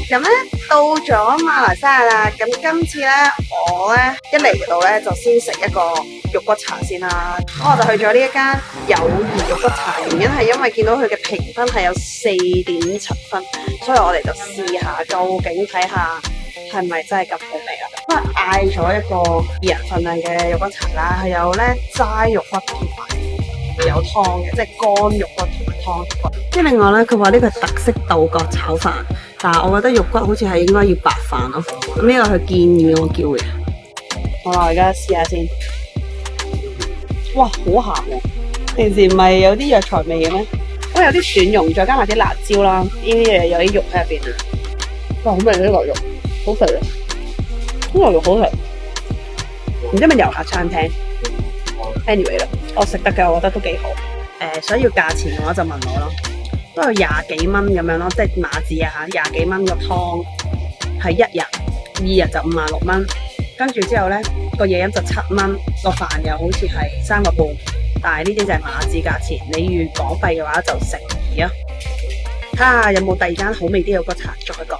咁咧到咗馬來西亞啦，咁今次咧我咧一嚟到咧就先食一個肉骨茶先啦。咁我就去咗呢一間友誼肉骨茶，原因係因為見到佢嘅評分係有4.7分，所以我哋就試下究竟睇下係咪真係咁好味啦。咁啊嗌咗一個2人份量嘅肉骨茶啦，係有咧齋肉骨同埋有湯嘅，即係乾肉骨同埋湯骨。即係另外咧，佢話呢個特色豆角炒飯。但係我覺得肉骨好似係應該要白飯咯，咁呢個佢建議我叫嘅。好啦，我而家試下先。哇，好鹹喎！平時唔係有啲藥材味嘅咩？咁有啲蒜蓉，再加埋啲辣椒啦，呢啲嘢有啲肉喺入邊啊。哇，好味呢個肉，好肥啊！呢個肉好食，唔知係咪遊客餐廳 ？Anyway 啦，我食得嘅，我覺得都幾好。想要價錢嘅話就問我咯。都有20幾蚊咁樣咯，即係馬字啊嚇，20幾蚊個湯係1日，2日就56蚊，跟住之後咧個嘢飲就7蚊，個飯又好似係3個半，但係呢啲就係馬字價錢，你預港幣嘅話就乘2啊。睇下有冇第二間好味啲嘅肉骨茶再講。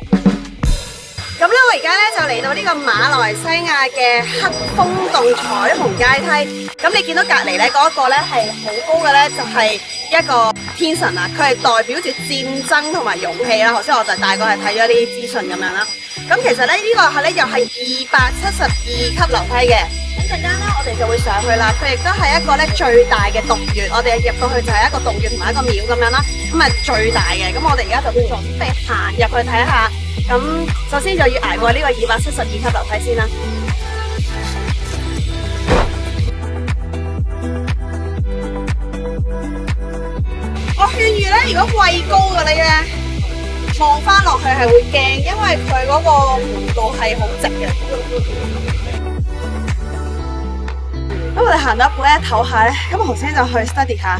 咁咧，我而家咧就嚟到呢個馬來西亞嘅黑風洞彩虹階梯。咁你見到隔離咧嗰一個咧係好高嘅咧，就係一個天神啊！佢係代表住戰爭同埋勇氣啦。頭先我就大概係睇咗啲資訊咁樣啦。咁其實咧呢個係咧又係272級樓梯嘅。咁陣間咧我哋就會上去啦。佢亦都係一個咧最大嘅洞穴。我哋入到去就係一個洞穴同埋一個廟咁樣啦。咁係最大嘅。咁我哋而家就準備行入去睇下。咁首先就要捱過呢個272級樓梯先啦。我勸喻咧，如果畏高嘅你咧，望翻落去係會驚，因為佢嗰個弧度係好直嘅。咁我哋行到一半咧，唞下咧，咁我頭先就去 study 下。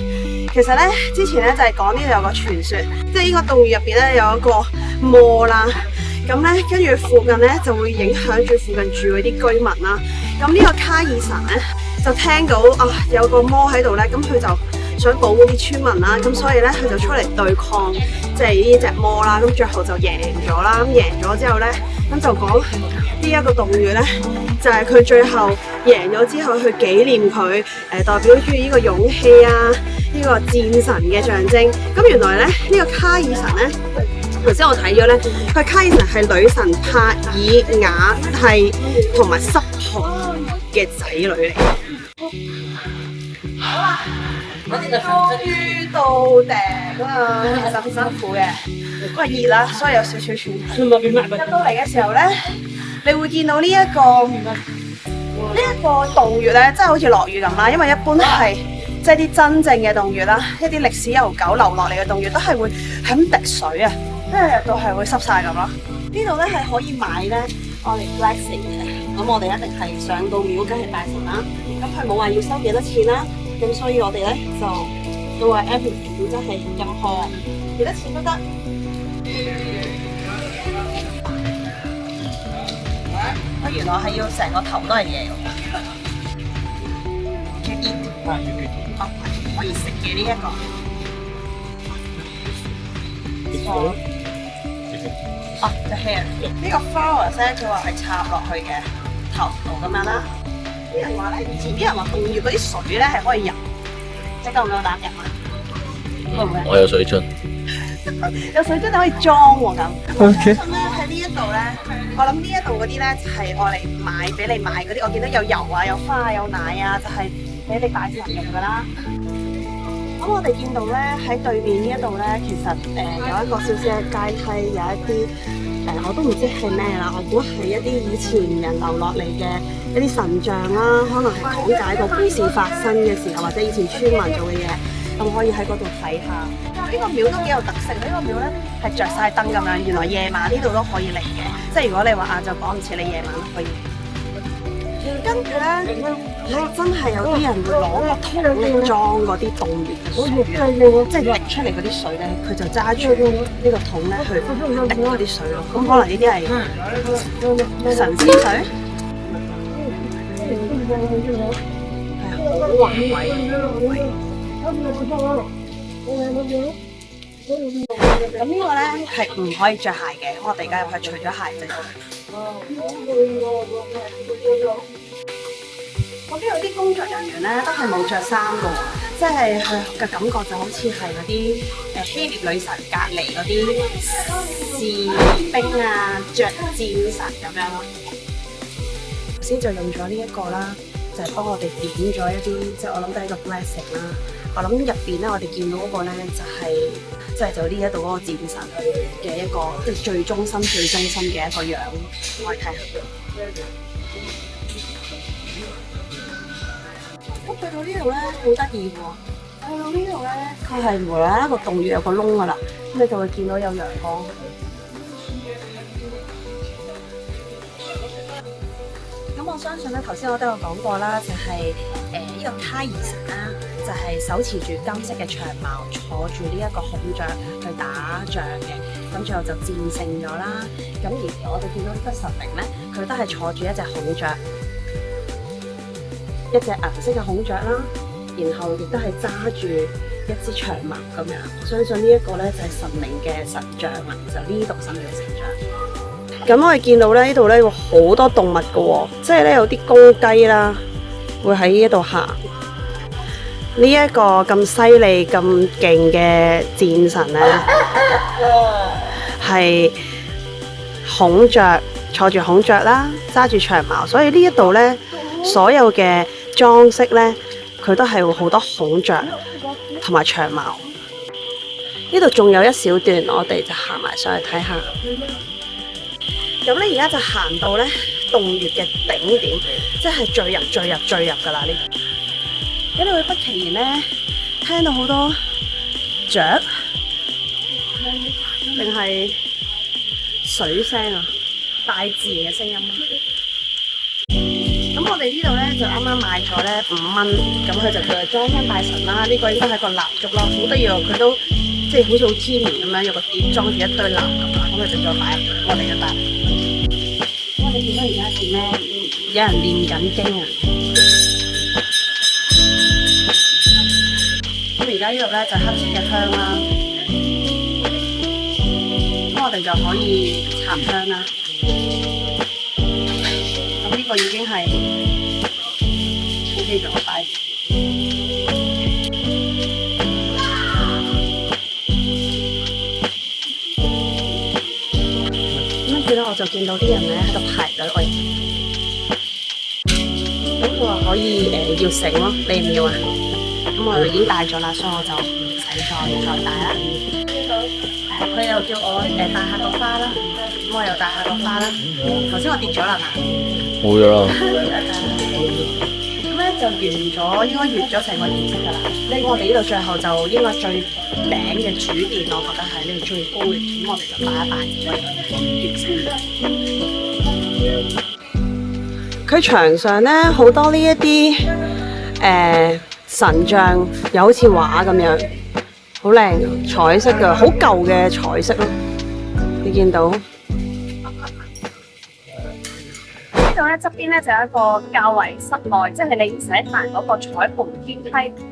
其實咧，之前咧就係講呢度有個傳說，即係呢個洞穴入邊咧有一個魔啦。咁咧，跟住附近咧就會影響住附近住嗰啲居民啦。咁呢個卡爾神咧就聽到有個魔喺度咧，咁佢就想保護啲村民啦。咁所以咧佢就出嚟對抗即係呢隻魔啦。咁最後就贏咗啦。咁贏咗之後咧，咁就講呢一個洞穴咧，就係佢最後贏咗之後去紀念佢，代表住呢個勇氣啊，呢個戰神嘅象徵。咁原來咧呢個卡爾神咧。頭先我睇咗咧，佢卡爾神係女神帕爾雅蒂同埋濕婆嘅仔女嚟。好啦，我哋就終於到頂啦，其實好辛苦嘅，不過熱啦，所以有少少喘。入到嚟嘅時候咧，你會見到呢一個洞穴咧，真係好似落雨咁啦，因為一般係即係啲真正嘅洞穴啦，一啲歷史悠久流落嚟嘅洞穴都係會係咁滴水啊。即係入到係會濕晒咁咯。呢度咧係可以買咧我哋 relaxing 嘅，咁我哋一定係上到廟梗係拜神啦。咁佢冇話要收幾多錢啦，咁所以我哋咧就都話 everything 真係任何幾多錢都得。原來係要成個頭都係嘢㗎。可以食嘅呢一個。the hair 呢個 flowers 咧，佢話係插落去嘅頭度咁樣啦。啲人話咧，以前啲人話洞穴嗰啲水咧係可以入，即係夠唔夠膽入啊？會唔會？我有水樽，有水樽你可以裝喎咁。OK。咁咧喺呢一度咧，我諗呢一度嗰啲咧就係愛嚟買俾你買嗰啲。我見到有油啊、有花啊、有奶啊，就係俾你擺人用噶啦。咁我哋見到咧喺對面呢一度咧，其實有一個少少嘅階梯，有一啲我都唔知係咩啦，我估係一啲以前人留落嚟嘅一啲神像啦，可能係講解個故事發生嘅時候，或者以前村民做嘅嘢，咁可以喺嗰度睇下。呢個廟都幾有特色，呢個廟咧係着晒燈咁樣，原來夜晚呢度都可以嚟嘅，即係如果你話晏晝趕唔切，你夜晚都可以。跟住咧，係真係有啲人會攞個桶嚟裝嗰啲洞穴嘅水，即係滴出嚟嗰啲水咧，佢就揸住呢個桶咧去滴嗰啲水咯。咁可能呢啲係神仙水，係好華貴。咁呢個咧係唔可以着鞋嘅，我哋而家入去除咗鞋就得。我見有啲工作人員咧都係冇着衫嘅喎，即係佢嘅感覺就好似係嗰啲希臘女神隔離嗰啲士兵啊，着戰神咁樣咯。頭先就用咗呢一個啦，就係幫我哋點咗一啲，即係我諗都係一個 blessing 啦。我諗入邊咧，我哋見到嗰個咧就係就呢一度嗰個戰神佢嘅一個即係最忠心嘅一個樣，我哋睇下。咁去到呢度咧，好得意喎！去到呢度咧，佢係無啦啦個洞穴有個窿噶啦，咁你就會見到有陽光。咁我相信咧，頭先我都有講過啦，就係呢個卡爾神啦，就係手持住金色嘅長矛，坐住呢一個孔雀去打仗嘅，咁最後就戰勝咗啦。咁而我哋見到呢個神靈咧，佢都係坐住一隻孔雀。一隻銀色嘅孔雀啦，然後亦都係揸住一支長矛咁樣。我相信呢一個咧就係神靈嘅神像啦，就呢度神靈嘅神像。咁我哋見到咧呢度咧有好多動物嘅喎，即係咧有啲公雞啦，會喺呢度行。呢一個咁犀利、咁勁嘅戰神咧，係孔雀，坐住孔雀啦，揸住長矛，所以呢一度咧所有嘅裝飾咧，佢都係會好多孔雀同埋長矛。呢度仲有一小段，我哋就行埋上去睇下。咁咧而家就行到咧洞穴嘅頂點，即係最入㗎啦呢度。咁你會不其然咧聽到好多雀，定係水聲啊，大自然嘅聲音。咁我哋呢度咧就啱啱買咗咧5蚊，咁佢就叫佢裝香拜神啦。呢個應該係個蠟燭咯，好得意喎！佢都即係好似好天然咁樣，有個碟裝住一堆蠟咁啦。咁佢就再擺入我哋嘅袋。我哋見到而家係咩？有人念緊經啊！咁而家呢度咧就黑色嘅香啦，咁我哋就可以插香啦。咁呢個已經係 OK 咗，擺。跟住咧，我就見到啲人咧喺度排隊喂。咁佢話可以要繩咯，你唔要啊？咁我就已經帶咗啦，所以我就唔使再帶啦。佢又叫我帶下個花啦，咁我又帶下個花啦。頭先我跌咗啦嘛，冇咗啦。咁咧就完咗，應該完咗成個儀式㗎啦。我哋呢度最後就應該最頂嘅主殿，我覺得係呢度最高嘅，咁我哋就拜一拜完成。佢牆上咧好多呢一啲神像，又好似畫咁樣，好靚，彩色㗎，好舊嘅彩色咯。你見到呢度咧側邊咧就有一個較為室內，即係你唔使行嗰個彩虹天梯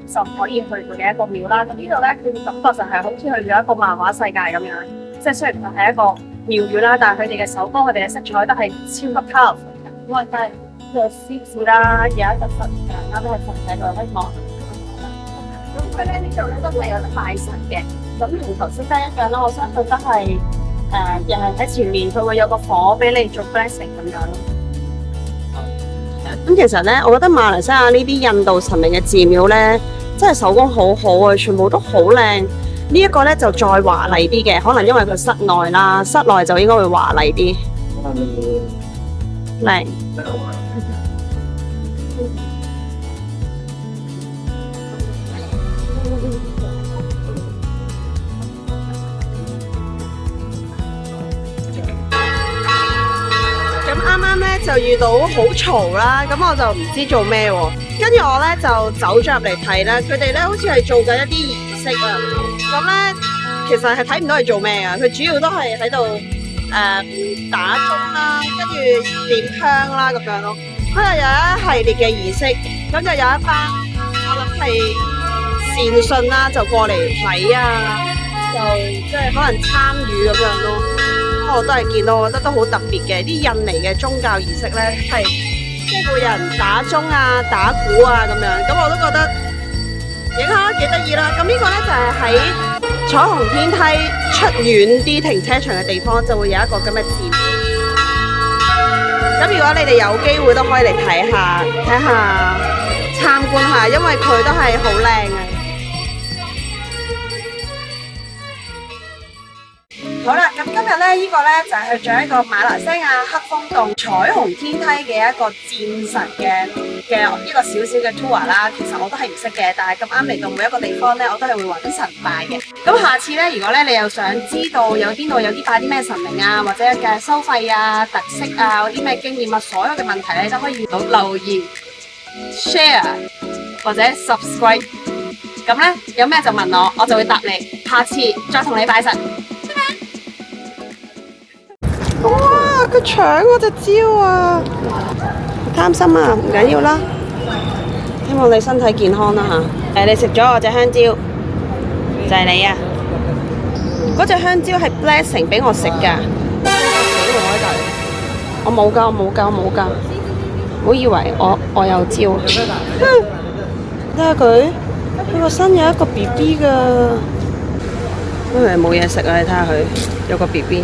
就可以去到嘅一個廟啦。咁呢度咧佢嘅感覺就係好似去咗一個漫畫世界咁樣，即係雖然佢係一個廟宇啦，但係佢哋嘅手工、佢哋嘅色彩都係超級 colourful 嘅。咁我真係呢個獅子啦，有一個神像啦，都係神喺度希望。咁佢咧呢度咧都係有得拜神嘅，咁同頭先一樣啦。我相信都係又係喺前面，佢會有個火俾你做 blessing 咁樣咯。咁其實咧，我覺得馬來西亞呢啲印度神明嘅寺廟咧，真係手工好好啊，全部都好靚。呢一個咧就再華麗啲嘅，可能因為佢室內啦，室內就應該會華麗啲，靚。啱啱咧就遇到好嘈啦，咁我就唔知做咩喎。跟住我咧就走咗入嚟睇啦，佢哋咧好似係做緊一啲儀式啊。咁咧其實係睇唔到係做咩啊，佢主要都係喺度打鐘啦，跟住點香啦咁樣咯。佢就有一系列嘅儀式，咁就有一班係善信啦，就過嚟睇啊，就即係可能參與咁樣咯。咁我都係見到，我覺得都好特別嘅。啲印尼嘅宗教儀式咧，係即係會有人打鐘啊、打鼓啊咁樣。咁我都覺得影下幾得意啦。咁呢個咧就係喺彩虹天梯出遠啲停車場嘅地方，就會有一個咁嘅展。咁如果你哋有機會都可以嚟睇下，參觀下，因為佢都係好靚嘅。好啦，咁今日咧呢個咧就係去咗一個馬來西亞黑風洞彩虹天梯嘅一個戰神嘅一個小小嘅 tour 啦。其實我都係唔識嘅，但係咁啱嚟到每一個地方咧，我都係會揾神拜嘅。咁下次咧，如果咧你又想知道有邊度有啲拜啲咩神明啊，或者嘅收費啊、特色啊、嗰啲咩經驗啊，所有嘅問題咧都可以留言 share 或者 subscribe。咁咧有咩就問我，我就會答你。下次再同你拜神。哇！佢搶我隻蕉啊！貪心啊，唔緊要啦。希望你身體健康啦嚇。你食咗我隻香蕉，就係你啊！嗰隻香蕉係 blessing 俾我食㗎。我冇㗎，唔好以為我有蕉。睇下佢個身有一個 BB 㗎。因為冇嘢食啊，你睇下佢有個 BB。